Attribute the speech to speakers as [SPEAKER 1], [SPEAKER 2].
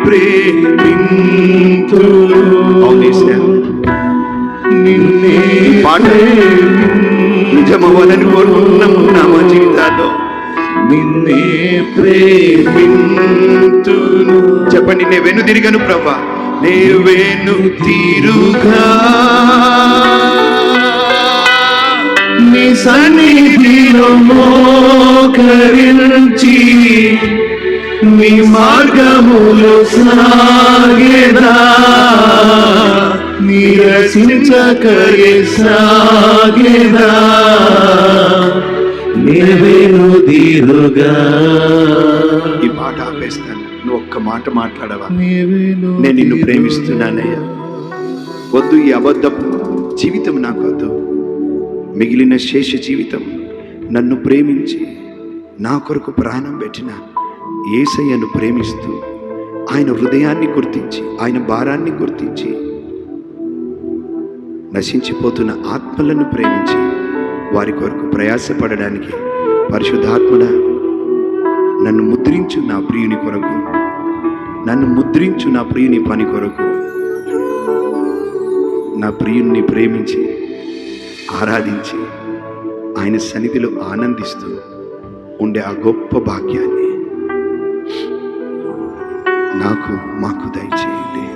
[SPEAKER 1] ప్రేమింతును. నిన్నే
[SPEAKER 2] పాట నిజమవ్వాలని కోరుకుంటున్నాము నా మా జీవితాల్లో.
[SPEAKER 1] నిన్నే ప్రేమింతును.
[SPEAKER 2] చెప్పండి, నే వెను తిరిగను ప్రభా,
[SPEAKER 1] నే వెను తిరుగా నీ సన్నిధిలో మోకరించి నీ మార్గములో సాగేదా, నిరసించకయే సాగేదా, నే వెను తిరుగా.
[SPEAKER 2] ఈ పాట ఆపేస్తాను, నువ్వు ఒక్క మాట మాట్లాడవా? నేను నిన్ను ప్రేమిస్తున్నానయ్యా. వద్దు ఈ అబద్ధపు జీవితం నాకు వద్దు. మిగిలిన శేష జీవితం నన్ను ప్రేమించి నా కొరకు ప్రాణం పెట్టిన యేసయ్యను ప్రేమిస్తూ, ఆయన హృదయాన్ని గుర్తించి, ఆయన భారాన్ని గుర్తించి, నశించిపోతున్న ఆత్మలను ప్రేమించి వారి కొరకు ప్రయాసపడడానికి పరిశుద్ధాత్మడా నన్ను ముద్రించు నా ప్రియుని కొరకు, నన్ను ముద్రించు నా ప్రియుని పని కొరకు. నా ప్రియుణ్ణి ప్రేమించి ఆరాధించి ఆయన సన్నిధిలో ఆనందిస్తూ ఉండే ఆ గొప్ప భాగ్యాన్ని మాకు దయచేయండి.